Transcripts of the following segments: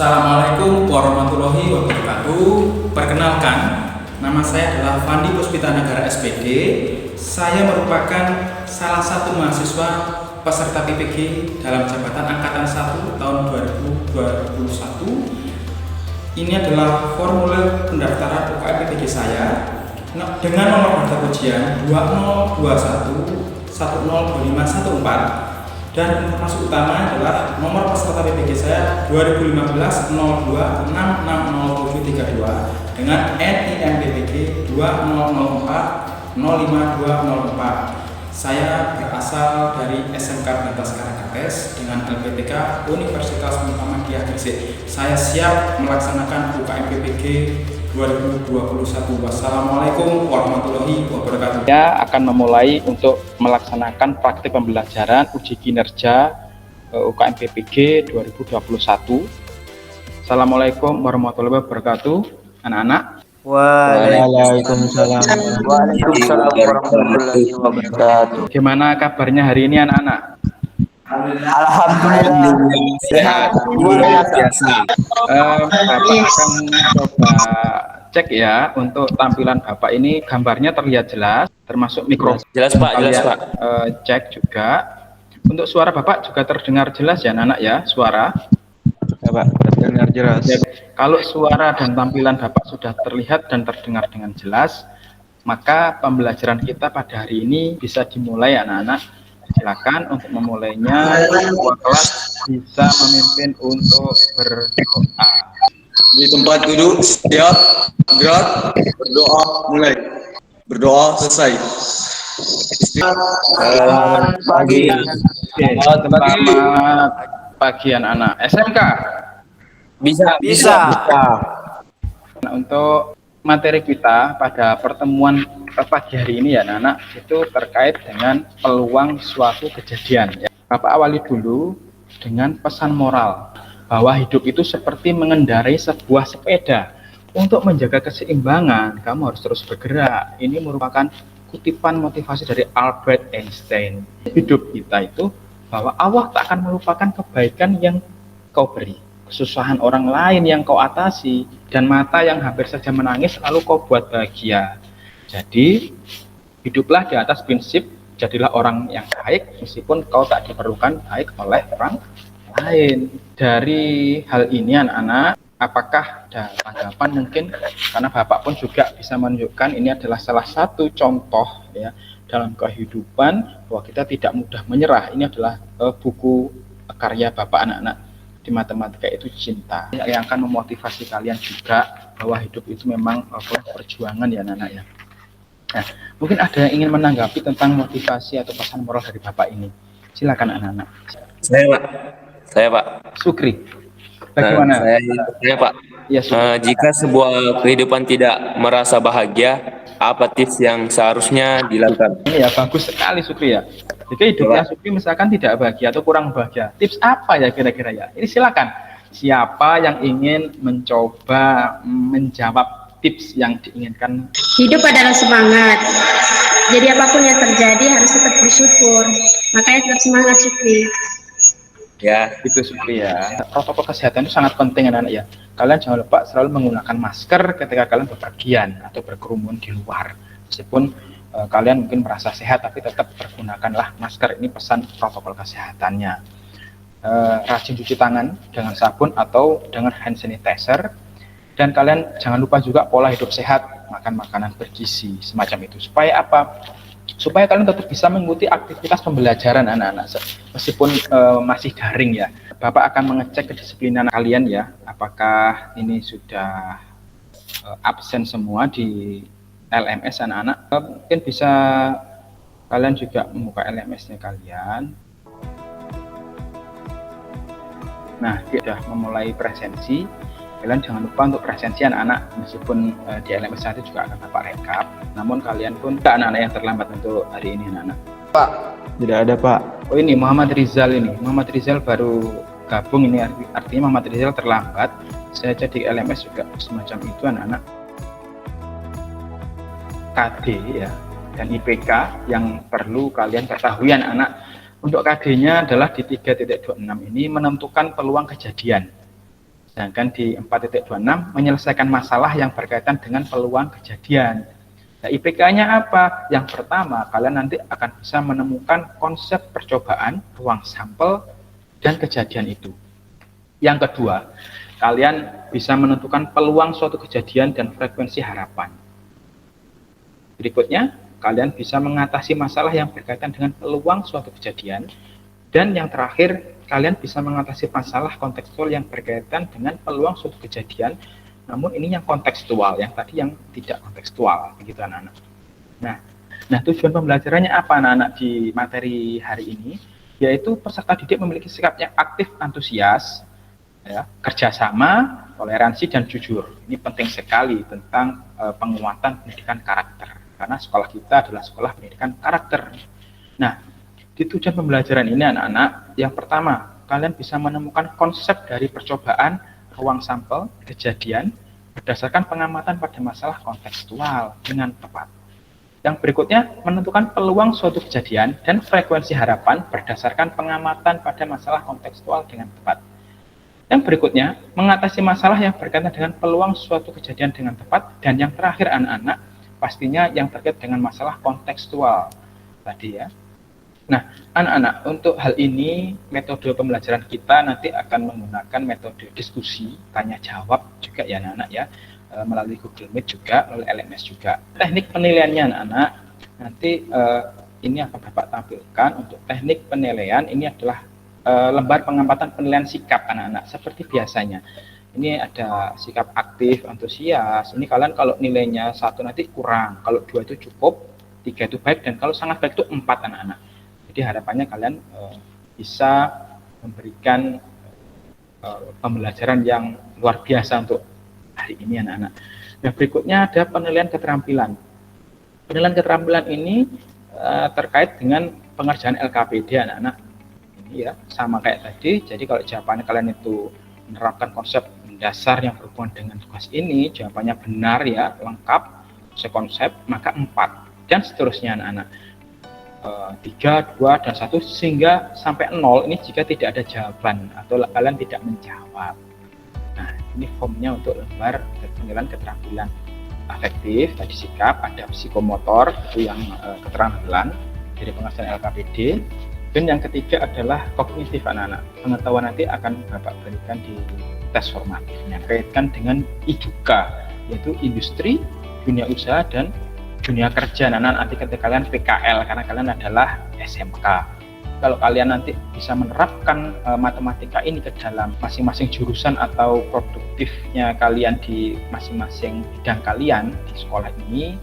Assalamualaikum warahmatullahi wabarakatuh. Perkenalkan, nama saya adalah Fandi Puspita Nagara SPD. Saya merupakan salah satu mahasiswa peserta PPG dalam jabatan Angkatan 1 tahun 2021. Ini adalah formulir pendaftaran UKM PPG saya dengan nomor daftar ujian 2021 102514. Dan informasi utama adalah nomor peserta PPG saya 2015-02-6600732 dengan NIM PPG 2004-05204. Saya berasal dari SMK Batas Karangkates dengan LPTK Universitas Muhammadiyah Gresik. Saya siap melaksanakan UKM PPG 2021. Wassalamualaikum warahmatullahi wabarakatuh. Saya akan memulai untuk melaksanakan praktik pembelajaran uji kinerja UKM PPG 2021. Assalamualaikum warahmatullahi wabarakatuh, anak-anak. Waalaikumsalam. Waalaikumsalam warahmatullahi wabarakatuh. Gimana kabarnya hari ini, anak-anak? Alhamdulillah sehat luar biasa. Bapak akan coba cek ya untuk tampilan Bapak ini, gambarnya terlihat jelas, termasuk mikrofon. Jelas Pak, jelas Pak. Cek juga. Untuk suara Bapak juga terdengar jelas ya, anak-anak ya, suara. Ya Pak, terdengar jelas. Kalau suara dan tampilan Bapak sudah terlihat dan terdengar dengan jelas, maka pembelajaran kita pada hari ini bisa dimulai, anak-anak. Silakan untuk memulainya. Ketua kelas bisa memimpin untuk berdoa. Di tempat duduk, siap, gerak, berdoa, mulai. Berdoa selesai. Selamat pagi. Selamat pagi anak-anak. SMK Bisa. Nah, untuk materi kita pada pertemuan pagi hari ini ya anak-anak, itu terkait dengan peluang suatu kejadian ya. Bapak awali dulu dengan pesan moral bahwa hidup itu seperti mengendarai sebuah sepeda. Untuk menjaga keseimbangan, kamu harus terus bergerak. Ini merupakan kutipan motivasi dari Albert Einstein. Hidup kita itu bahwa Allah tak akan melupakan kebaikan yang kau beri, kesusahan orang lain yang kau atasi, dan mata yang hampir saja menangis lalu kau buat bahagia. Jadi, hiduplah di atas prinsip, jadilah orang yang baik meskipun kau tak diperlukan baik oleh orang lain. Dari hal ini anak-anak, apakah ada tanggapan mungkin? Karena Bapak pun juga bisa menunjukkan ini adalah salah satu contoh ya dalam kehidupan bahwa kita tidak mudah menyerah. Ini adalah buku karya Bapak anak-anak di matematika itu cinta yang akan memotivasi kalian juga bahwa hidup itu memang perjuangan ya anak-anak ya. Nah, mungkin ada yang ingin menanggapi tentang motivasi atau pesan moral dari Bapak ini. Silakan anak-anak. Saya Pak. Sukri. Bagaimana? Saya Pak. Ya, jika sebuah kehidupan tidak merasa bahagia, apa tips yang seharusnya dilakukan? Ini ya bagus sekali Sukri ya. Jika hidupnya Sukri misalkan tidak bahagia atau kurang bahagia, tips apa ya kira-kira ya? Ini silakan. Siapa yang ingin mencoba menjawab tips yang diinginkan? Hidup adalah semangat. Jadi apapun yang terjadi harus tetap bersyukur. Makanya tetap semangat Sukri. Ya, Itu Sukri ya. Protokol kesehatan itu sangat penting anak-anak ya. Kalian jangan lupa selalu menggunakan masker ketika kalian bepergian atau berkerumun di luar. Meskipun kalian mungkin merasa sehat, tapi tetap pergunakanlah masker. Ini pesan protokol kesehatannya. Rajin cuci tangan dengan sabun atau dengan hand sanitizer. Dan kalian jangan lupa juga pola hidup sehat, makan makanan bergizi, semacam itu. Supaya apa? Supaya kalian tetap bisa mengikuti aktivitas pembelajaran anak-anak, meskipun masih daring ya. Bapak akan mengecek kedisiplinan kalian ya, apakah ini sudah absen semua di LMS anak-anak. Mungkin bisa kalian juga membuka LMS-nya kalian. Nah, sudah memulai presensi. Kalian jangan lupa untuk presensi anak-anak, meskipun di LMS itu juga akan Bapak rekap. Namun kalian pun tidak anak-anak yang terlambat untuk hari ini anak-anak. Pak, tidak ada Pak. Oh ini Muhammad Rizal ini. Muhammad Rizal baru gabung ini, artinya Muhammad Rizal terlambat. Saya jadi LMS juga semacam itu anak-anak. KD ya dan IPK yang perlu kalian ketahui anak-anak. Untuk KD-nya adalah di 3.26 ini menentukan peluang kejadian. Sedangkan di 4.26 menyelesaikan masalah yang berkaitan dengan peluang kejadian. Nah, IPK-nya apa? Yang pertama, kalian nanti akan bisa menemukan konsep percobaan, ruang sampel, dan kejadian itu. Yang kedua, kalian bisa menentukan peluang suatu kejadian dan frekuensi harapan. Berikutnya, kalian bisa mengatasi masalah yang berkaitan dengan peluang suatu kejadian. Dan yang terakhir, kalian bisa mengatasi masalah kontekstual yang berkaitan dengan peluang suatu kejadian, namun ini yang kontekstual, yang tadi yang tidak kontekstual, begitu anak-anak. Nah, tujuan pembelajarannya apa anak-anak di materi hari ini? Yaitu peserta didik memiliki sikap yang aktif, antusias, ya, kerjasama, toleransi, dan jujur. Ini penting sekali tentang penguatan pendidikan karakter, karena sekolah kita adalah sekolah pendidikan karakter. Nah, di tujuan pembelajaran ini anak-anak, yang pertama, kalian bisa menemukan konsep dari percobaan, ruang sampel, kejadian, berdasarkan pengamatan pada masalah kontekstual dengan tepat. Yang berikutnya, menentukan peluang suatu kejadian dan frekuensi harapan berdasarkan pengamatan pada masalah kontekstual dengan tepat. Yang berikutnya, mengatasi masalah yang berkaitan dengan peluang suatu kejadian dengan tepat. Dan yang terakhir anak-anak, pastinya yang terkait dengan masalah kontekstual tadi ya. Nah, anak-anak, untuk hal ini metode pembelajaran kita nanti akan menggunakan metode diskusi, tanya jawab juga ya anak-anak ya, melalui Google Meet juga, melalui LMS juga. Teknik penilaiannya anak-anak, nanti ini akan Bapak tampilkan. Untuk teknik penilaian ini adalah lembar pengamatan penilaian sikap anak-anak, seperti biasanya. Ini ada sikap aktif, antusias. Ini kalian kalau nilainya 1 nanti kurang, kalau 2 itu cukup, 3 itu baik, dan kalau sangat baik itu 4 anak-anak. Jadi harapannya kalian bisa memberikan pembelajaran yang luar biasa untuk hari ini anak-anak. Nah, berikutnya ada penilaian keterampilan. Penilaian keterampilan ini terkait dengan pengerjaan LKPD anak-anak. Ini ya, sama kayak tadi. Jadi kalau jawabannya kalian itu menerapkan konsep dasar yang berhubungan dengan tugas ini, jawabannya benar ya, lengkap, sekonsep, maka 4. Dan seterusnya anak-anak. 3, 2, dan 1 sehingga sampai 0 ini jika tidak ada jawaban atau kalian tidak menjawab. Nah, ini formnya untuk lembar penilaian keterampilan afektif, tadi sikap, ada psikomotor, itu yang keterampilan dari pengerjaan LKPD. Dan yang ketiga adalah kognitif anak-anak. Pengetahuan nanti akan Bapak berikan di tes formatifnya, kaitkan dengan IDUKA, yaitu industri, dunia usaha, dan dunia kerja. Nanti ketika kalian PKL, karena kalian adalah SMK. Kalau kalian nanti bisa menerapkan matematika ini ke dalam masing-masing jurusan atau produktifnya kalian di masing-masing bidang kalian di sekolah ini,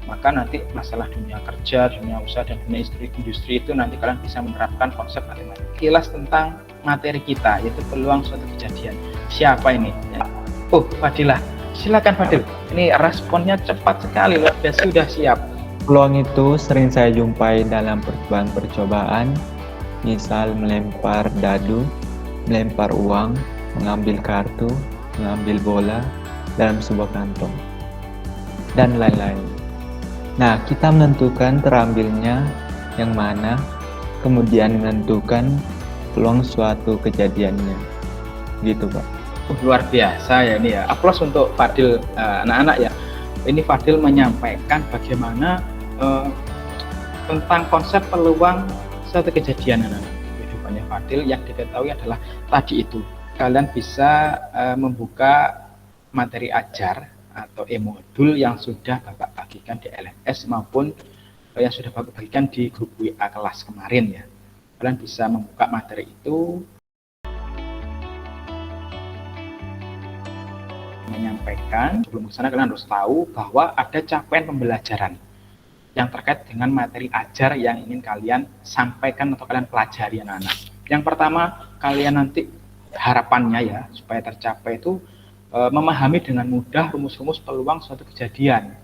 maka nanti masalah dunia kerja, dunia usaha, dan dunia industri itu nanti kalian bisa menerapkan konsep matematika. Kilas tentang materi kita, yaitu peluang suatu kejadian. Siapa ini? Oh, Fadilah. Silakan Fadil, ini responnya cepat sekali, luar biasa, sudah siap. Peluang itu sering saya jumpai dalam percobaan-percobaan, misal melempar dadu, melempar uang, mengambil kartu, mengambil bola dalam sebuah kantong, dan lain-lain. Nah, kita menentukan terambilnya yang mana, kemudian menentukan peluang suatu kejadiannya. Gitu, Pak. Luar biasa ya ini ya. Aplaus untuk Fadil, anak-anak ya. Ini Fadil menyampaikan bagaimana tentang konsep peluang suatu kejadian anak-anak. Kehidupannya Fadil yang diketahui adalah tadi itu. Kalian bisa membuka materi ajar atau e-modul yang sudah Bapak bagikan di LMS maupun yang sudah Bapak bagikan di grup WA kelas kemarin ya. Kalian bisa membuka materi itu, menyampaikan. Sebelum ke sana kalian harus tahu bahwa ada capaian pembelajaran yang terkait dengan materi ajar yang ingin kalian sampaikan atau kalian pelajari anak-anak. Yang pertama, kalian nanti harapannya ya supaya tercapai itu memahami dengan mudah rumus-rumus peluang suatu kejadian.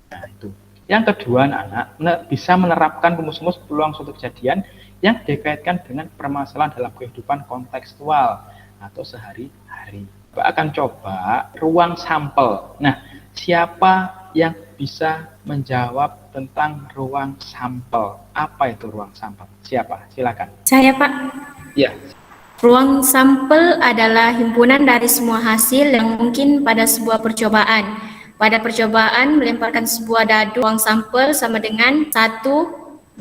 Nah, itu. Yang kedua, anak-anak bisa menerapkan rumus-rumus peluang suatu kejadian yang dikaitkan dengan permasalahan dalam kehidupan kontekstual atau sehari-hari. Bapak akan coba ruang sampel. Nah, siapa yang bisa menjawab tentang ruang sampel? Apa itu ruang sampel? Siapa? Silakan. Saya, Pak. Ya. Ruang sampel adalah himpunan dari semua hasil yang mungkin pada sebuah percobaan. Pada percobaan melemparkan sebuah dadu, ruang sampel sama dengan 1,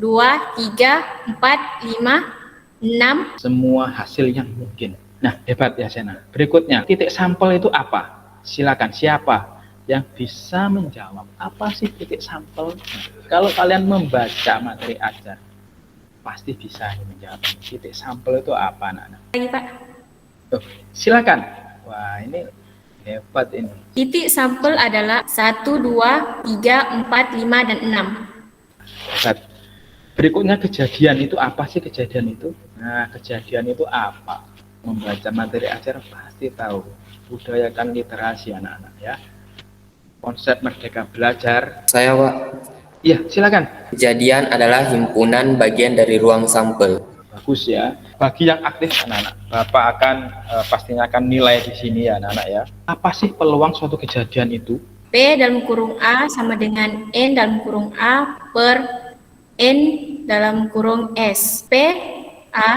2, 3, 4, 5, 6. Semua hasil yang mungkin. Nah, hebat ya Sena. Berikutnya, titik sampel itu apa? Silakan, siapa yang bisa menjawab apa sih titik sampel? Kalau kalian membaca materi ajar, pasti bisa menjawab titik sampel itu apa, anak-anak. Lagi Pak. Silakan. Wah, ini hebat ini. Titik sampel adalah 1, 2, 3, 4, 5, dan 6. Hebat. Berikutnya kejadian itu apa sih kejadian itu? Nah, kejadian itu apa? Membaca materi ajar pasti tahu. Budayakan literasi anak-anak ya. Konsep merdeka belajar. Saya, Pak. Iya, silakan. Kejadian adalah himpunan bagian dari ruang sampel. Bagus ya. Bagi yang aktif anak-anak, Bapak akan pastinya akan nilai di sini ya anak-anak ya. Apa sih peluang suatu kejadian itu? P dalam kurung A sama dengan N dalam kurung A per N dalam kurung S. P A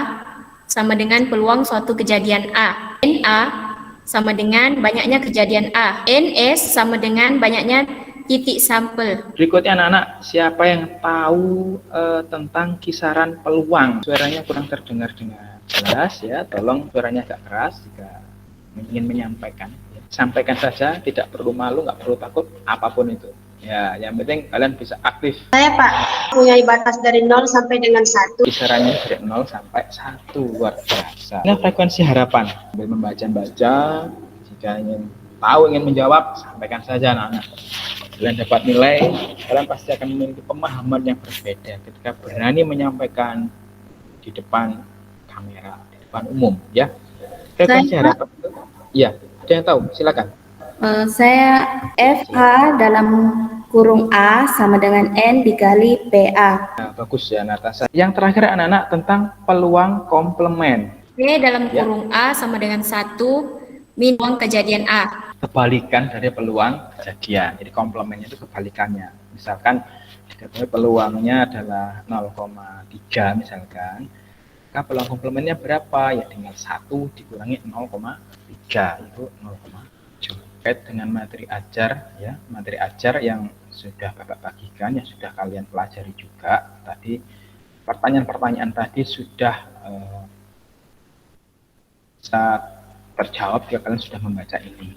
sama dengan peluang suatu kejadian A. N A sama dengan banyaknya kejadian A. N S sama dengan banyaknya titik sampel. Berikutnya anak-anak, siapa yang tahu tentang kisaran peluang? Suaranya kurang terdengar dengan jelas ya, tolong suaranya agak keras jika ingin menyampaikan. Sampaikan saja, tidak perlu malu, nggak perlu takut, apapun itu. Ya, yang penting kalian bisa aktif. Saya Pak, punya batas dari 0 sampai dengan 1. Kisarannya dari 0 sampai 1, luar biasa. Ini frekuensi harapan. Sambil membaca-baca, jika ingin tahu, ingin menjawab, sampaikan saja anak-anak. Kalian dapat nilai, kalian pasti akan memiliki pemahaman yang berbeda ketika berani menyampaikan di depan kamera, di depan umum, ya. Frekuensi harapan itu, ya, ada yang tahu, silakan. Saya FH dalam kurung A sama dengan N dikali PA. Nah, bagus ya, Natasha. Yang terakhir anak-anak tentang peluang komplement. P dalam kurung A sama dengan 1 min peluang kejadian A. Kebalikan dari peluang kejadian. Jadi komplemennya itu kebalikannya. Misalkan dikatakan peluangnya adalah 0,3 misalkan. Maka peluang komplemennya berapa? Ya tinggal 1 dikurangi 0,3 itu 0,7. Terkait dengan materi ajar ya, materi ajar yang sudah Bapak bagikan, yang sudah kalian pelajari juga tadi, pertanyaan-pertanyaan tadi sudah bisa terjawab jika kalian sudah membaca ini.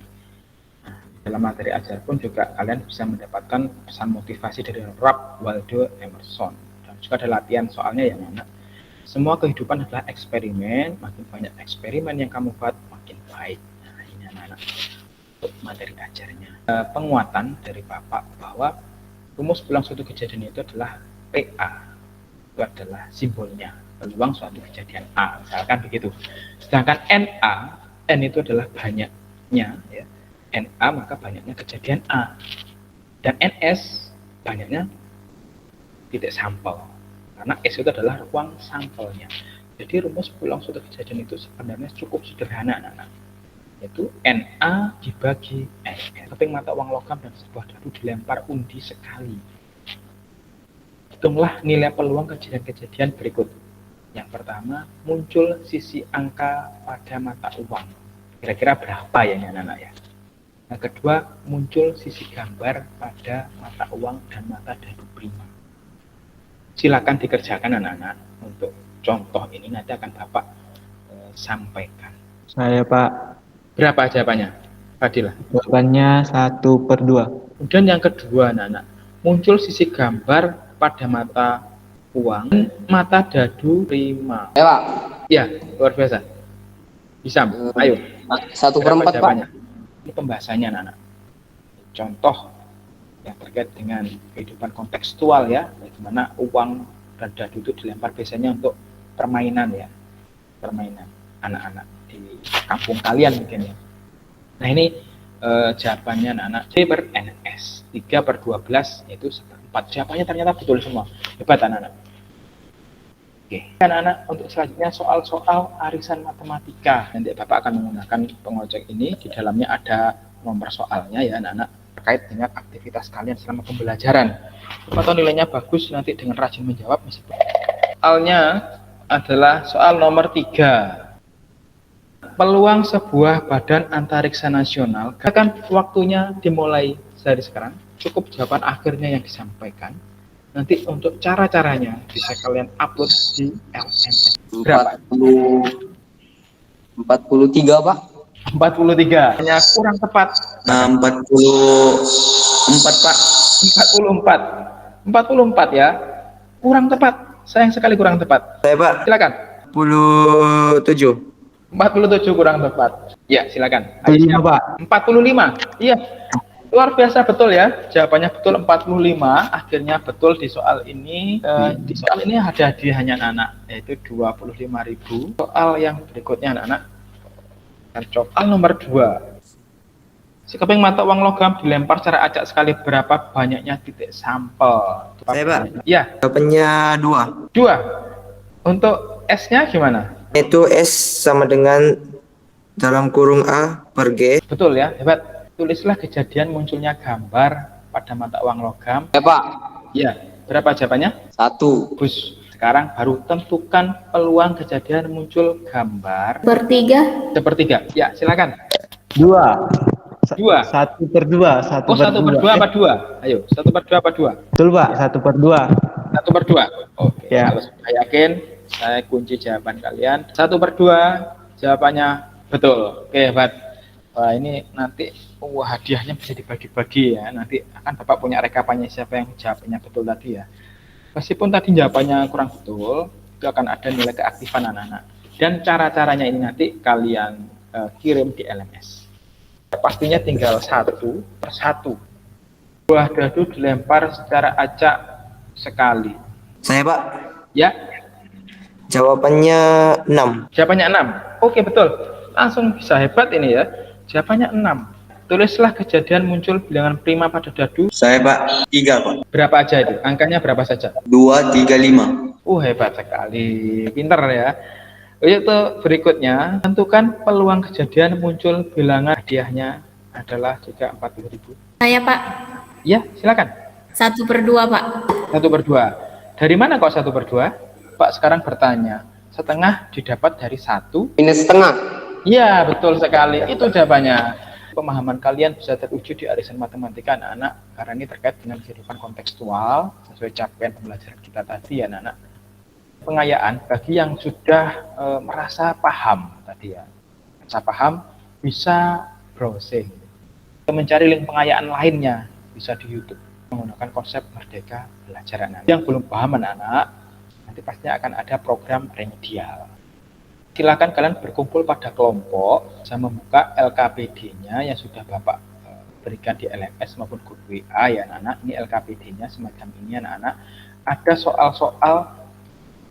Dalam materi ajar pun juga kalian bisa mendapatkan pesan motivasi dari Ralph Waldo Emerson, dan juga ada latihan soalnya yang mana semua kehidupan adalah eksperimen, makin banyak eksperimen yang kamu buat makin baik. Nah, ini anak-anak untuk materi ajarnya. Penguatan dari Bapak bahwa rumus peluang suatu kejadian itu adalah PA, itu adalah simbolnya peluang suatu kejadian A, misalkan begitu. Sedangkan NA, N itu adalah banyaknya ya, NA maka banyaknya kejadian A, dan NS banyaknya titik sampel, karena S itu adalah ruang sampelnya. Jadi rumus peluang suatu kejadian itu sebenarnya cukup sederhana anak-anak, yaitu NA dibagi NS. Keping mata uang logam dan sebuah dadu dilempar undi sekali. Hitunglah nilai peluang kejadian-kejadian berikut. Yang pertama, muncul sisi angka pada mata uang. Kira-kira berapa ya anak-anak ya? Yang kedua, muncul sisi gambar pada mata uang dan mata dadu prima. Silakan dikerjakan anak-anak. Untuk contoh ini nanti akan Bapak sampaikan. Saya Pak. Berapa jawabannya? Fadilah. Jawabannya 1/2. Kemudian yang kedua anak-anak, muncul sisi gambar pada mata uang dan mata dadu prima. Ya Pak. Ya, luar biasa. Bisa, ayo. 1/4 Pak. Ini pembahasannya anak-anak. Contoh yang terkait dengan kehidupan kontekstual ya, bagaimana uang dan dadu itu dilempar biasanya untuk permainan ya, permainan anak-anak di kampung kalian mungkin ya. Nah ini jawabannya anak-anak, C per NS 3/12 yaitu 1/4. Jawabannya ternyata betul semua, hebat anak-anak. Oke, anak-anak, untuk selanjutnya soal-soal arisan matematika. Nanti Bapak akan menggunakan pengocek ini, di dalamnya ada nomor soalnya ya anak-anak, terkait dengan aktivitas kalian selama pembelajaran. Atau nilainya bagus nanti dengan rajin menjawab meskipun. Soalnya adalah soal nomor 3. peluang sebuah badan antariksa nasional, kan waktunya dimulai dari sekarang, cukup jawaban akhirnya yang disampaikan. Nanti untuk cara-caranya bisa kalian upload di LMS. Berapa? 43 Pak. 43. Hanya kurang tepat. 44 Pak. 44 ya. Kurang tepat. Sayang sekali kurang tepat. Saya Pak. Silakan. 47. 47 kurang tepat. Ya, silakan. 45, Pak. 45. Iya. Luar biasa betul ya. Jawabannya betul 45. Akhirnya betul di soal ini. Di soal ini ada hadiahnya anak-anak, yaitu 25.000. Soal yang berikutnya anak-anak. Soal nomor 2. Sekeping mata uang logam dilempar secara acak sekali, berapa banyaknya titik sampel? Saya Pak. Ya. Jawabannya 2. 2. Untuk S-nya gimana? Itu S sama dengan dalam kurung A per G. Betul ya, hebat. Tulislah kejadian munculnya gambar pada mata uang logam. Ya Pak. Ya, berapa jawabannya? 1. Bus. Sekarang baru tentukan peluang kejadian muncul gambar. Sepertiga. Sepertiga. Ya, silakan. 2. 2. 1/2. 1/2. Oh, 1/2 apa 2? Ayo, 1/2 apa 2? Betul, Pak. 1/2. 1/2. Oke, Ya. kalau sudah yakin, saya kunci jawaban kalian. 1/2, jawabannya betul. Oke, hebat. Wah, ini nanti hadiahnya bisa dibagi-bagi ya. Nanti akan Bapak punya rekapannya siapa yang jawabannya betul tadi ya. Meskipun tadi jawabannya kurang betul, itu akan ada nilai keaktifan anak-anak. Dan cara-caranya ini nanti kalian kirim di LMS. Pastinya tinggal 1 per 1. Buah dadu dilempar secara acak sekali. Saya Pak. Ya, Jawabannya 6. jawabannya 6. Oke, betul. Langsung bisa, hebat ini ya. Jawabannya 6. Tulislah kejadian muncul bilangan prima pada dadu. Saya Pak. 3 Pak. Berapa aja itu? Angkanya berapa saja? 2, 3, 5. Hebat sekali. Pinter ya. Itu berikutnya, tentukan peluang kejadian muncul bilangan hadiahnya adalah juga 40.000. Saya Pak, Ya, silakan. 1/2 Pak. 1/2. Dari mana kok 1/2? Pak sekarang bertanya. Setengah didapat dari 1. Minus setengah. Iya, betul sekali. Itu jawabannya. Pemahaman kalian bisa teruji di arisan matematika anak-anak, karena ini terkait dengan kehidupan kontekstual sesuai capaian pembelajaran kita tadi ya anak-anak. Pengayaan bagi yang sudah merasa paham tadi ya. Merasa paham bisa browsing, mencari link pengayaan lainnya bisa di YouTube menggunakan konsep Merdeka Belajar anak. Yang belum paham anak-anak, nanti pastinya akan ada program remedial. Silakan kalian berkumpul pada kelompok, saya membuka LKPD-nya yang sudah Bapak berikan di LMS maupun grup WA ya anak-anak. Ini LKPD-nya semacam ini anak-anak. Ada soal-soal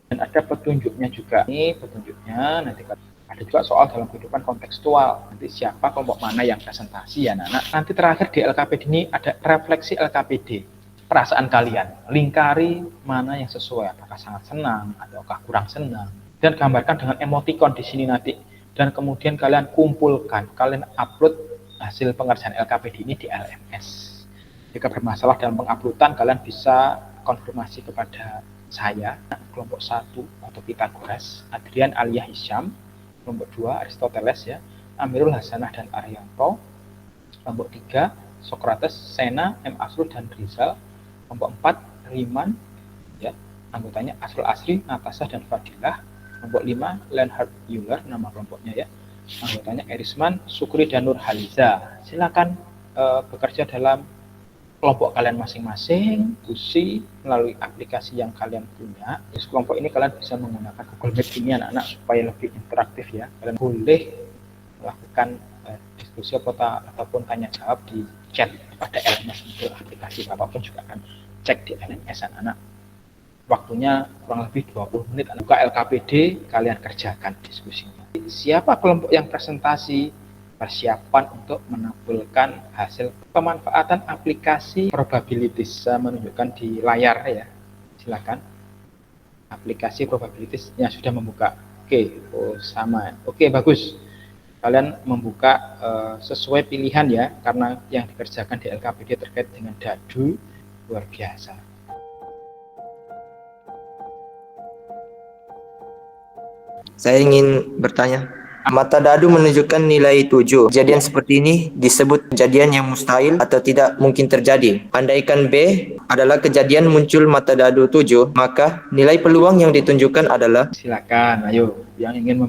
dan ada petunjuknya juga. Ini petunjuknya, nanti ada juga soal dalam kehidupan kontekstual. Nanti siapa kelompok mana yang presentasi ya anak-anak. Nanti terakhir di LKPD ini ada refleksi LKPD. Perasaan kalian, lingkari mana yang sesuai, apakah sangat senang ataukah kurang senang. Dan gambarkan dengan emoticon di sini nanti. Dan kemudian kalian kumpulkan, kalian upload hasil pengerjaan LKPD ini di LMS. Jika bermasalah dalam penguploadan, kalian bisa konfirmasi kepada saya, kelompok 1 atau Pitagoras, Adrian Alia Hisham, kelompok 2 Aristoteles ya, Amirul Hasanah dan Arianto, kelompok 3 Socrates, Sena, M. Asrul dan Rizal, kelompok 4 Riemann, ya, anggotanya Asrul Asri, Natasha dan Fadilah, kelompok 5 Leonhard Euler, nama kelompoknya ya, anggotanya Erisman, Sukri dan Nur Haliza. Silakan bekerja dalam kelompok kalian masing-masing, usi melalui aplikasi yang kalian punya. Di kelompok ini kalian bisa menggunakan Google Meet ini anak-anak supaya lebih interaktif ya. Kalian boleh melakukan diskusi ataupun tanya jawab di chat pada LMS untuk aplikasi apapun juga akan cek di LMS anak-anak. Waktunya kurang lebih 20 menit. Buka LKPD, kalian kerjakan diskusinya. Siapa kelompok yang presentasi? Persiapan untuk menampilkan hasil pemanfaatan aplikasi probabilities. Saya menunjukkan di layar ya. Silakan. Aplikasi probabilities yang sudah membuka. Oke, sama. Oke, bagus. Kalian membuka sesuai pilihan ya, karena yang dikerjakan di LKPD terkait dengan dadu luar biasa. Saya ingin bertanya. Mata dadu menunjukkan nilai 7. Kejadian seperti ini disebut kejadian yang mustahil atau tidak mungkin terjadi. Andaikan B adalah kejadian muncul mata dadu 7, maka nilai peluang yang ditunjukkan adalah... Silakan, ayo yang ingin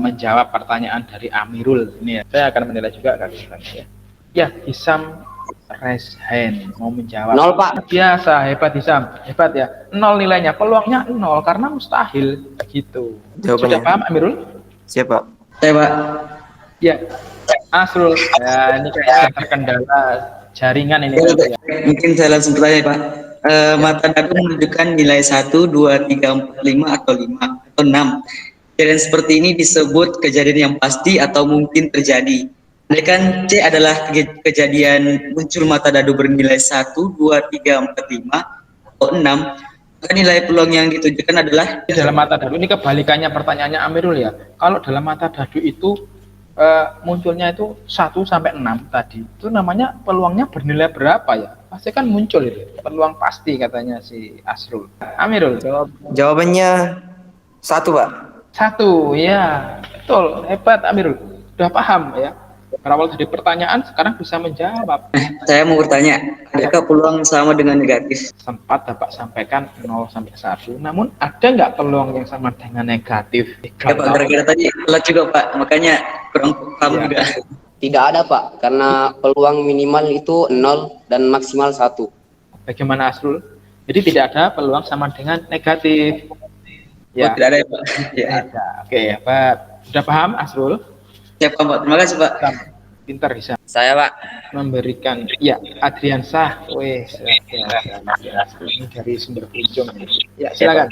menjawab pertanyaan dari Amirul ini ya. Saya akan menilai juga kali ya. Ya, Hisam raise hand mau menjawab. 0, Pak. Biasa, hebat Hisam, hebat ya. 0 nilainya, peluangnya 0 karena mustahil gitu. Jawabannya. Sudah paham Amirul? Siapa? Saya Pak. Ya, Asrul. Ya, ini kayaknya terkendala jaringan ini. Ya. Mungkin saya langsung bertanya Pak. Mata dadu menunjukkan nilai 1, 2, 3, 4, 5 atau 5 atau 6. Kejadian seperti ini disebut kejadian yang pasti atau mungkin terjadi. Andaikan C adalah kejadian muncul mata dadu bernilai 1, 2, 3, 4, 5 atau 6, maka nilai peluang yang ditunjukkan adalah... Dalam mata dadu ini kebalikannya pertanyaannya Amirul ya. Kalau dalam mata dadu itu munculnya itu 1 sampai 6 tadi, itu namanya peluangnya bernilai berapa ya? Pasti kan muncul itu. Peluang pasti katanya si Asrul. Amirul, Jawabannya 1, Pak. 1, ya. Betul, hebat Amirul. Sudah paham ya. Berawal dari pertanyaan sekarang bisa menjawab. Saya mau bertanya, adakah peluang sama dengan negatif? Sempat Bapak sampaikan 0 sampai 1, namun ada nggak peluang yang sama dengan negatif? Ya Pak, kira-kira tadi telat juga Pak, makanya kurang paham Ya. juga. Tidak ada, Pak, karena peluang minimal itu 0 dan maksimal 1. Bagaimana Asrul? Jadi tidak ada peluang sama dengan negatif. Oh, tidak ada ya Pak. Ya. Ada. Oke, Pak. Sudah paham Asrul? Ya Pak, terima kasih Pak. Pintar bisa Saya, Pak. memberikan. Ya, Adrian Sah. Wih, ini dari sumber ujung. Ya, silakan.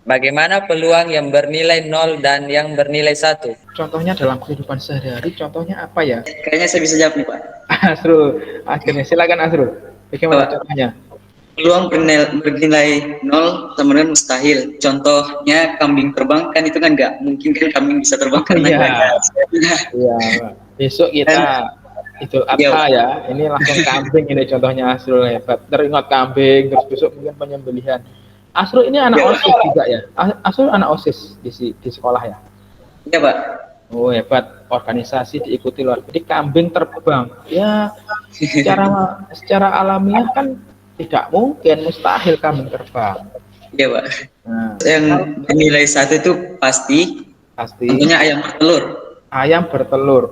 Bagaimana peluang yang bernilai 0 dan yang bernilai 1? Contohnya dalam kehidupan sehari-hari, contohnya apa ya? Kayaknya saya bisa jawab nih Pak. Asrul, akhirnya silakan Asrul. Bagaimana contohnya? Peluang bernilai 0 sama dengan mustahil. Contohnya kambing terbang kan itu kan nggak mungkin kan kambing bisa terbang karena Iya. nggak ada. Iya, Pak. Besok kita Idul Adha ya. Ini langsung kambing ini contohnya Asrul hebat. Teringat kambing, terus besok mungkin penyembelihan. Asrul ini anak OSIS juga ya? Asrul anak OSIS di sekolah ya? Iya Pak. Oh hebat, organisasi diikuti luar. Jadi kambing terbang, ya secara alamiah kan tidak mungkin, mustahil kambing terbang. Iya Pak. Nah, Yang bernilai 1 itu pasti. pasti. Tentunya ayam bertelur. Ayam bertelur.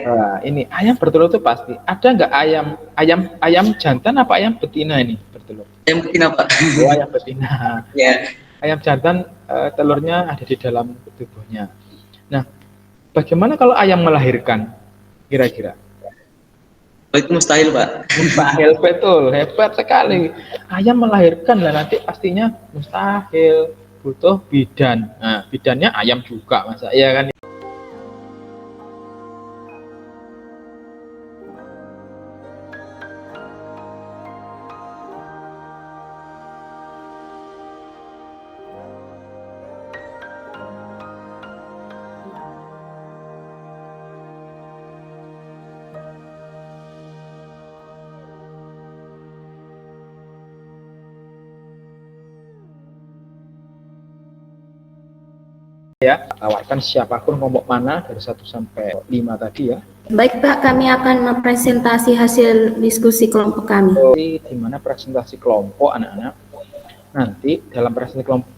Nah, ini ayam bertelur itu pasti. Ada nggak ayam jantan apa ayam betina ini bertelur? Ayam betina Pak. Oh, ayam betina. Ya. Ayam jantan telurnya ada di dalam tubuhnya. Nah, bagaimana kalau ayam melahirkan? Kira-kira? Oh, itu mustahil Pak. Mustahil, betul, hebat sekali. Ayam melahirkan lah nanti pastinya mustahil, butuh bidan. Nah, bidannya ayam juga, masa iya kan? Ya, tawarkan siapapun kelompok mana dari 1 sampai 5 tadi ya. Baik Pak, kami akan mempresentasi hasil diskusi kelompok kami. Di mana presentasi kelompok anak-anak. Nanti dalam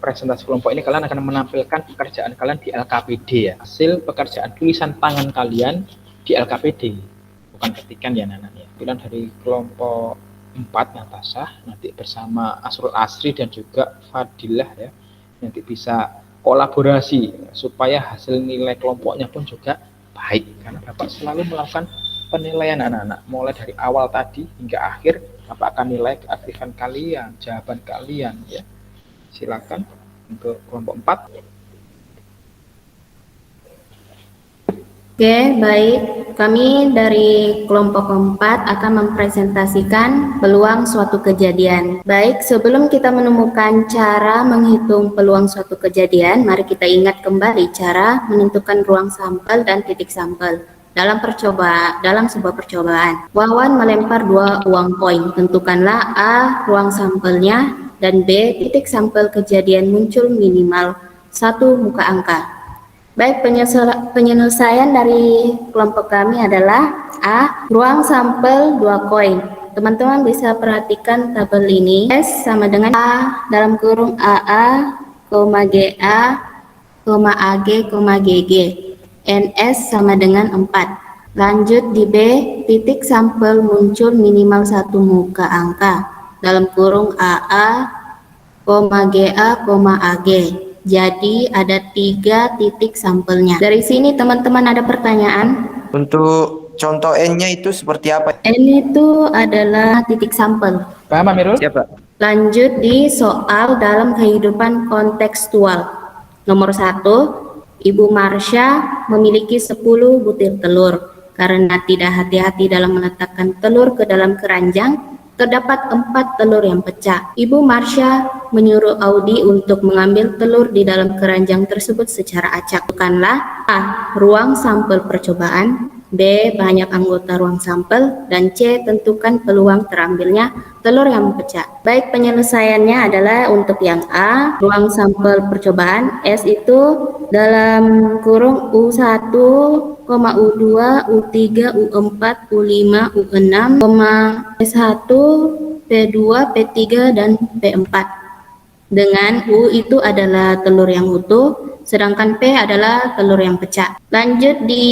presentasi kelompok ini kalian akan menampilkan pekerjaan kalian di LKPD ya. Hasil pekerjaan tulisan tangan kalian di LKPD. Bukan ketikan ya anak-anak ya. Kalian dari kelompok 4 Natasha nanti bersama Asrul Asri dan juga Fadilah ya. Nanti bisa kolaborasi supaya hasil nilai kelompoknya pun juga baik karena Bapak selalu melakukan penilaian anak-anak mulai dari awal tadi hingga akhir. Bapak akan nilai keaktifan kalian, jawaban kalian ya. Silakan untuk kelompok 4. Oke, baik. Kami dari kelompok 4 akan mempresentasikan peluang suatu kejadian. Baik, sebelum kita menemukan cara menghitung peluang suatu kejadian, mari kita ingat kembali cara menentukan ruang sampel dan titik sampel. Dalam sebuah percobaan, Wawan melempar 2 uang koin. Tentukanlah A ruang sampelnya dan B titik sampel kejadian muncul minimal 1 muka angka. Baik, penyelesaian dari kelompok kami adalah A. Ruang sampel 2 koin. Teman-teman bisa perhatikan tabel ini. S sama dengan A dalam kurung AA, GA, AG, GG. NS sama dengan 4. Lanjut di B, titik sampel muncul minimal 1 muka angka dalam kurung AA, GA, AG. Jadi ada 3 titik sampelnya. Dari sini teman-teman ada pertanyaan? Untuk contoh N-nya itu seperti apa? N itu adalah titik sampel. Paham Amirul? Siapa? Lanjut di soal dalam kehidupan kontekstual. Nomor 1, Ibu Marsha memiliki 10 butir telur. Karena tidak hati-hati dalam meletakkan telur ke dalam keranjang, terdapat 4 telur yang pecah. Ibu Marsha menyuruh Audi untuk mengambil telur di dalam keranjang tersebut secara acak. Bukanlah A. Ruang sampel percobaan, B. Banyak anggota ruang sampel, dan C. Tentukan peluang terambilnya telur yang pecah. Baik, penyelesaiannya adalah untuk yang A. Ruang sampel percobaan, S itu dalam kurung U1, U2, U3, U4, U5, U6, S1, P2, P3, dan P4. Dengan U itu adalah telur yang utuh, sedangkan P adalah telur yang pecah. Lanjut di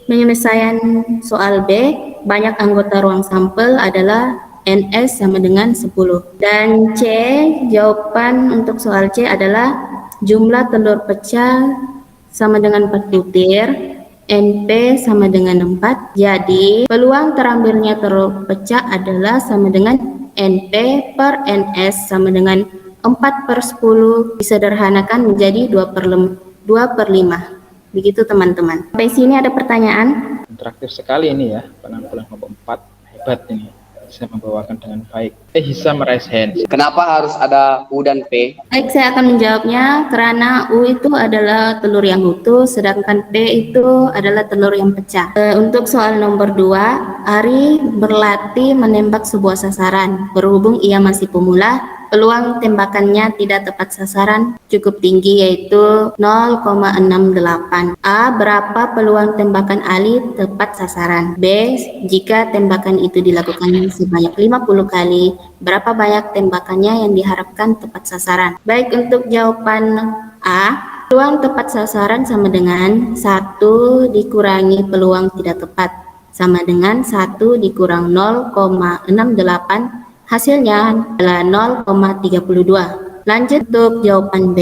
penyelesaian soal B, banyak anggota ruang sampel adalah NS sama dengan 10. Dan C, jawaban untuk soal C adalah jumlah telur pecah sama dengan 4 butir, NP sama dengan 4. Jadi peluang terambilnya telur pecah adalah sama dengan NP per NS sama dengan 4/10, disederhanakan menjadi 2/5. Begitu teman-teman. Sampai sini ada pertanyaan? Interaktif sekali ini ya, penampilan kelompok 4. Hebat ini, bisa membawakan dengan baik. Hisam raise hand. Kenapa harus ada U dan P? Baik, saya akan menjawabnya karena U itu adalah telur yang utuh, sedangkan P itu adalah telur yang pecah. Untuk soal nomor 2, Ari berlatih menembak sebuah sasaran. Berhubung ia masih pemula, peluang tembakannya tidak tepat sasaran cukup tinggi, yaitu 0,68. A. Berapa peluang tembakan Ali tepat sasaran? B. Jika tembakan itu dilakukan sebanyak 50 kali, berapa banyak tembakannya yang diharapkan tepat sasaran? Baik, untuk jawaban A, peluang tepat sasaran sama dengan 1 dikurangi peluang tidak tepat, sama dengan 1 dikurang 0,68, hasilnya adalah 0,32. Lanjut untuk jawaban B,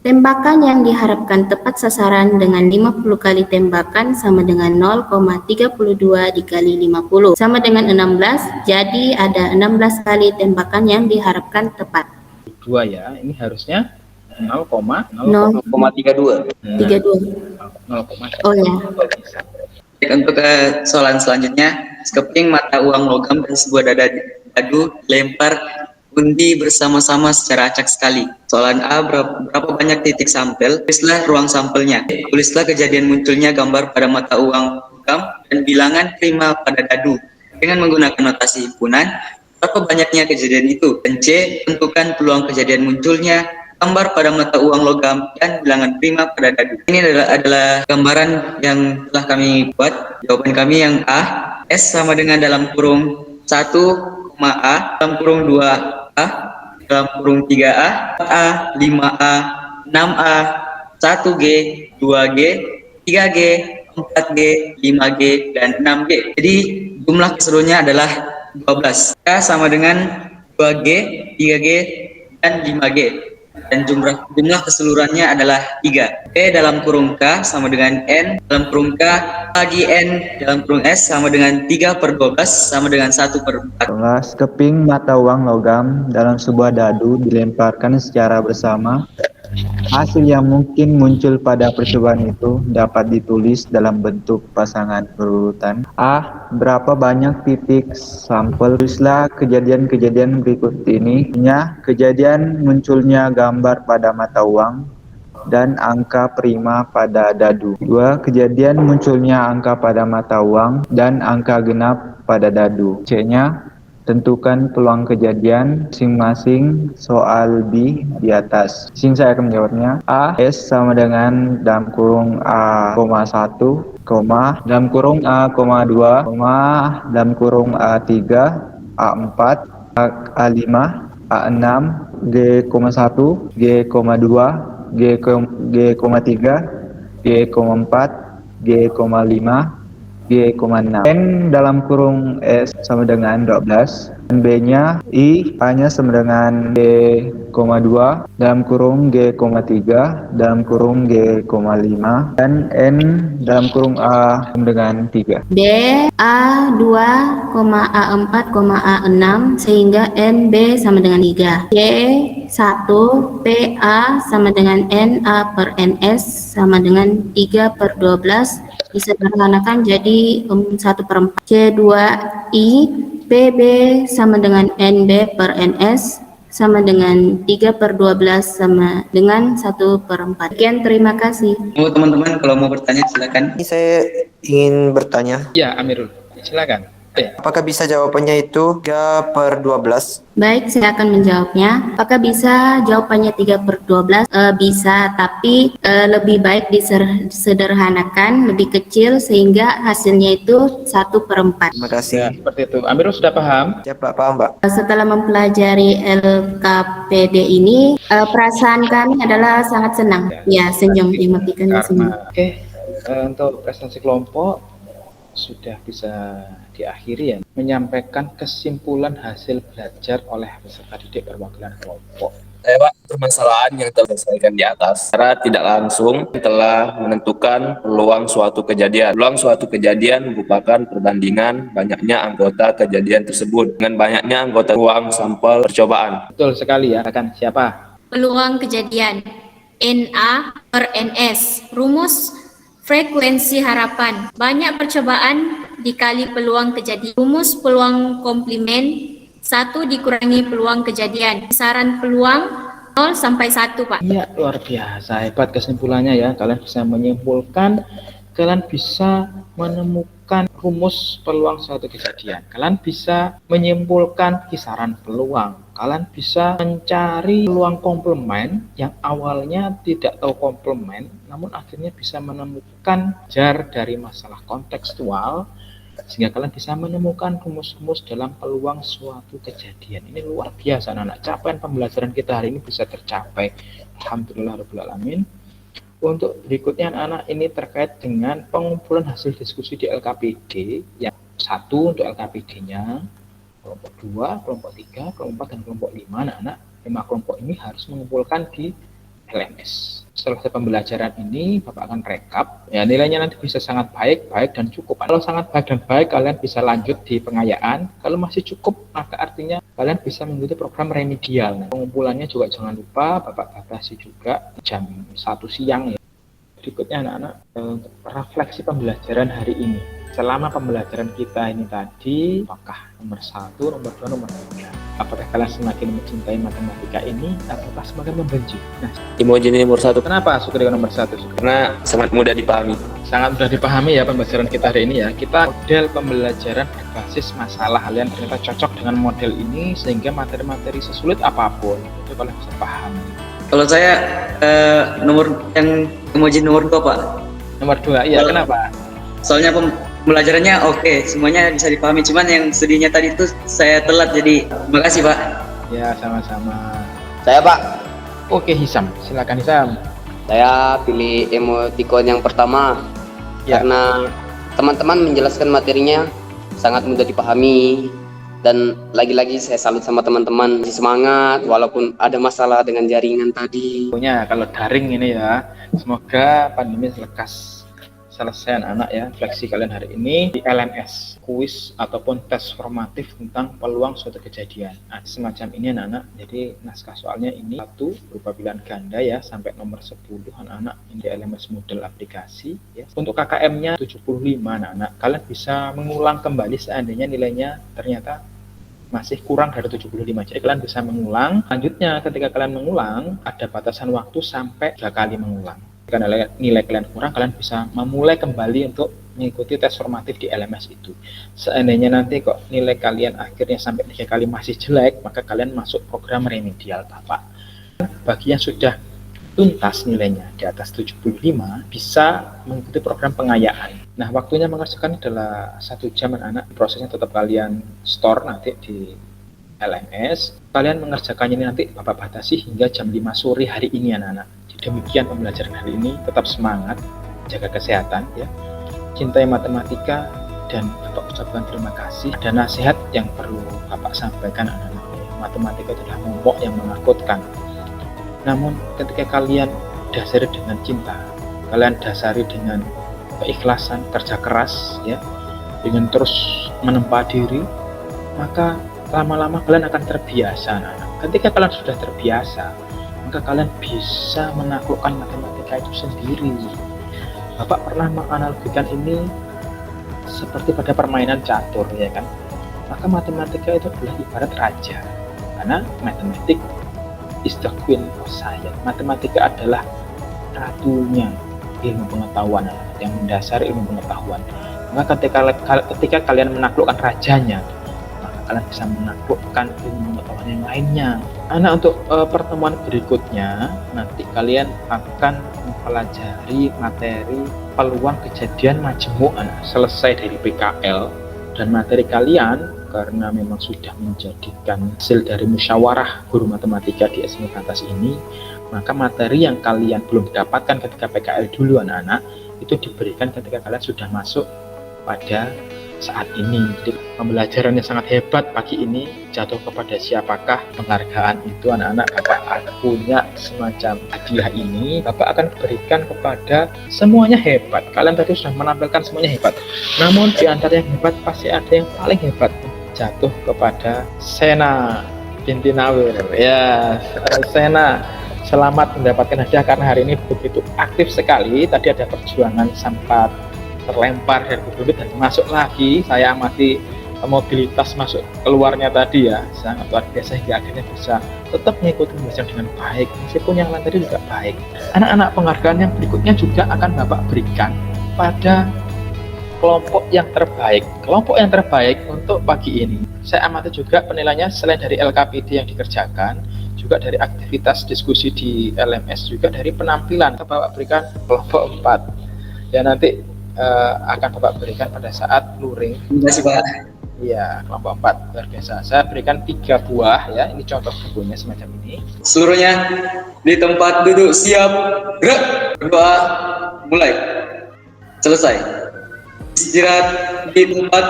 tembakan yang diharapkan tepat sasaran dengan 50 kali tembakan sama dengan 0,32 dikali 50 sama dengan 16. Jadi ada 16 kali tembakan yang diharapkan tepat. 2 ya, ini harusnya 0,32. 0,32. Oh ya. Baik, untuk soalan selanjutnya, sekeping mata uang logam dan sebuah dadu lempar undi bersama-sama secara acak sekali. Soalan A, berapa banyak titik sampel? Tulislah ruang sampelnya. Tulislah kejadian munculnya gambar pada mata uang logam dan bilangan prima pada dadu. Dengan menggunakan notasi himpunan, berapa banyaknya kejadian itu? Dan C, tentukan peluang kejadian munculnya gambar pada mata uang logam dan bilangan prima pada dadu. Ini adalah gambaran yang telah kami buat. Jawaban kami yang A, S sama dengan dalam kurung 1, A, dalam kurung 2A, dalam kurung 3A, 4A, 5A, 6A, 1G, 2G, 3G, 4G, 5G, dan 6G. Jadi jumlah keseluruhannya adalah 12. K sama dengan 2G, 3G, dan 5G. Dan jumlah keseluruhannya adalah 3. P dalam kurung K sama dengan N dalam kurung K bagi N dalam kurung S sama dengan 3/12 sama dengan 1/4. Setelah sekeping mata uang logam dalam sebuah dadu dilemparkan secara bersama, hasil yang mungkin muncul pada percobaan itu dapat ditulis dalam bentuk pasangan berurutan. A. Berapa banyak titik sampel? Tulislah kejadian-kejadian berikut ini. Kejadian munculnya gambar pada mata uang dan angka prima pada dadu. 2. Kejadian munculnya angka pada mata uang dan angka genap pada dadu. C-nya Tentukan peluang kejadian masing-masing soal B di atas. Di sini saya akan menjawabnya. A, S sama dengan dalam kurung A, 1, dalam kurung A, 2, dalam kurung A3, A4, A5, A6, G,1, G,2, G,3, G,4, G,5, G,6. N dalam kurung S sama dengan 12. Dan B-nya I, A-nya sama dengan G,2 dalam kurung G,3 dalam kurung G,5. Dan N dalam kurung A sama dengan 3. B, A2, A4, A6 sehingga NB sama dengan 3. C1, PA sama dengan NA per NS sama dengan 3/12. Disederhanakan jadi 1/4. C2I, PB sama dengan NB per NS sama dengan 3/12 sama dengan 1/4. Sekian, terima kasih. Teman-teman kalau mau bertanya silakan. Ini saya ingin bertanya, Ya, Amirul, silakan. apakah bisa jawabannya itu 3/12? Baik, saya akan menjawabnya. Apakah bisa jawabannya 3/12? Bisa, tapi lebih baik disederhanakan, lebih kecil sehingga hasilnya itu 1/4. Terima kasih. Ya, seperti itu. Amirul sudah paham? Ya, Pak, paham, Pak. Setelah mempelajari LKPD ini, perasaan kami adalah sangat senang. Ya, senyum, dimatikan senyum. Oke, untuk prestasi kelompok sudah bisa diakhiri ya, menyampaikan kesimpulan hasil belajar oleh peserta didik perwakilan kelompok. Saya Pak, permasalahan yang telah diselesaikan di atas secara tidak langsung telah menentukan peluang suatu kejadian. Peluang suatu kejadian merupakan perbandingan banyaknya anggota kejadian tersebut dengan banyaknya anggota ruang sampel percobaan. Betul sekali ya, rekan. Siapa? Peluang kejadian NA per NS. Rumus frekuensi harapan. Banyak percobaan dikali peluang kejadian. Rumus peluang komplement 1 dikurangi peluang kejadian. Kisaran peluang 0 sampai 1, Pak. Iya, luar biasa. Hebat kesimpulannya ya. Kalian bisa menyimpulkan, kalian bisa menemukan rumus peluang suatu kejadian. Kalian bisa menyimpulkan kisaran peluang. Kalian bisa mencari peluang komplement yang awalnya tidak tahu komplement, namun akhirnya bisa menemukan jar dari masalah kontekstual, sehingga kalian bisa menemukan rumus-rumus dalam peluang suatu kejadian. Ini luar biasa anak-anak. Capaian pembelajaran kita hari ini bisa tercapai. Alhamdulillahirrahmanirrahim. Untuk berikutnya anak-anak ini terkait dengan pengumpulan hasil diskusi di LKPD. Yang 1 untuk LKPD-nya, kelompok 2, kelompok 3, kelompok 4, dan kelompok 5. Anak-anak 5 kelompok ini harus mengumpulkan di LMS. Setelah pembelajaran ini, Bapak akan rekap. Ya, nilainya nanti bisa sangat baik, baik dan cukup. Kalau sangat baik dan baik, kalian bisa lanjut di pengayaan. Kalau masih cukup, maka artinya kalian bisa mengikuti program remedial. Nah, pengumpulannya juga jangan lupa, Bapak batasi juga jam 1 siang ya. Berikutnya anak-anak, refleksi pembelajaran hari ini. Selama pembelajaran kita ini tadi, apakah nomor 1, nomor 2, nomor 3? Apakah kalian semakin mencintai matematika ini, ataukah semakin membenci? Nah, Emoji nomor 1 kenapa suka dengan nomor 1? karena sangat mudah dipahami. Sangat mudah dipahami ya pembelajaran kita hari ini ya. Kita model pembelajaran berbasis masalah. Kalian ternyata cocok dengan model ini sehingga materi-materi sesulit apapun itu kalian bisa pahami. Kalau saya nomor yang emoji nomor 2, Pak. Nomor 2, iya, kenapa? Soalnya pembelajarannya oke, semuanya bisa dipahami. Cuman yang sedihnya tadi itu saya telat, jadi terima kasih, Pak. Ya, sama-sama. Saya Pak, Oke, Hisam, silakan Hisam. saya pilih emoticon yang pertama Ya. karena teman-teman menjelaskan materinya sangat mudah dipahami, dan lagi-lagi saya salut sama teman-teman, masih semangat walaupun ada masalah dengan jaringan tadi. Pokoknya kalau daring ini ya, semoga pandemi selesai anak-anak ya. Refleksi kalian hari ini di LMS, kuis ataupun tes formatif tentang peluang suatu kejadian. Nah, semacam ini anak-anak. Jadi naskah soalnya ini 1 berupa pilihan ganda ya sampai nomor 10 anak-anak ini di LMS model aplikasi ya. Untuk KKM-nya 75 anak-anak. Kalian bisa mengulang kembali seandainya nilainya ternyata masih kurang dari 75. Jadi kalian bisa mengulang. Selanjutnya ketika kalian mengulang, ada batasan waktu sampai 3 kali mengulang. Karena nilai kalian kurang, kalian bisa memulai kembali untuk mengikuti tes formatif di LMS itu. Seandainya nanti kok nilai kalian akhirnya sampai 3 kali masih jelek, maka kalian masuk program remedial Bapak. Bagi yang sudah tuntas nilainya di atas 75 bisa mengikuti program pengayaan. Nah, waktunya mengerjakan adalah 1 jam anak-anak. Prosesnya tetap kalian store nanti di LMS. Kalian mengerjakannya ini nanti Bapak batasi hingga jam 5 sore hari ini anak-anak. Demikian pembelajaran hari ini. Tetap semangat, jaga kesehatan ya. Cintai matematika, dan Bapak ucapkan terima kasih. Ada nasihat yang perlu Bapak sampaikan anak-anak. Matematika adalah momok yang menakutkan. Namun ketika kalian dasari dengan cinta, kalian dasari dengan keikhlasan, kerja keras ya, dengan terus menempa diri, maka lama-lama kalian akan terbiasa anak-anak. Ketika kalian sudah terbiasa, maka kalian bisa menaklukkan matematika itu sendiri. Bapak pernah menganalogikan ini seperti pada permainan catur ya kan. Maka matematika itu adalah ibarat raja, karena matematik is the queen of science. Matematika adalah ratunya ilmu pengetahuan yang mendasari ilmu pengetahuan. Maka ketika kalian menaklukkan rajanya, maka kalian bisa menaklukkan ilmu pengetahuan yang lainnya. Anak, untuk pertemuan berikutnya nanti kalian akan mempelajari materi peluang kejadian majemuk selesai dari PKL, dan materi kalian karena memang sudah menjadikan hasil dari musyawarah guru matematika di SMA atas ini, maka materi yang kalian belum dapatkan ketika PKL dulu anak-anak itu diberikan ketika kalian sudah masuk pada saat ini. Jadi pembelajarannya sangat hebat pagi ini. Jatuh kepada siapakah penghargaan itu anak-anak? Bapak punya semacam hadiah ini, Bapak akan berikan kepada semuanya hebat. Kalian tadi sudah menampilkan semuanya hebat, namun di antara yang hebat pasti ada yang paling hebat. Jatuh kepada Sena binti Nawir ya. Sena, selamat mendapatkan hadiah karena hari ini begitu aktif sekali. Tadi ada perjuangan sempat terlempar dari bibit dan masuk lagi. Saya amati mobilitas masuk keluarnya tadi ya, sangat luar biasa hingga akhirnya bisa tetap mengikuti pembelajaran dengan baik meskipun yang lain tadi juga baik. Anak-anak, penghargaan yang berikutnya juga akan Bapak berikan pada kelompok yang terbaik. Kelompok yang terbaik untuk pagi ini, saya amati juga penilaiannya selain dari LKPD yang dikerjakan, juga dari aktivitas diskusi di LMS, juga dari penampilan. Bapak berikan kelompok 4 ya, nanti akan Bapak berikan pada saat luring. Terima kasih Pak. Iya, kelompok 4 luar biasa. Saya berikan 3 buah ya. Ini contoh bukunya semacam ini. Seluruhnya di tempat duduk, siap, gerak, berdoa, mulai, selesai. Istirahat di tempat,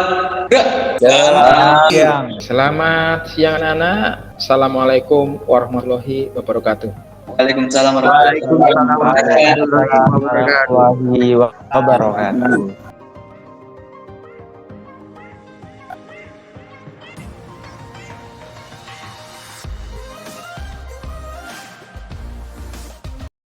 gerak. Selamat siang anak-anak. Assalamualaikum warahmatullahi wabarakatuh. Waalaikumsalam warahmatullahi wabarakatuh. Warahmatullahi wabarakatuh.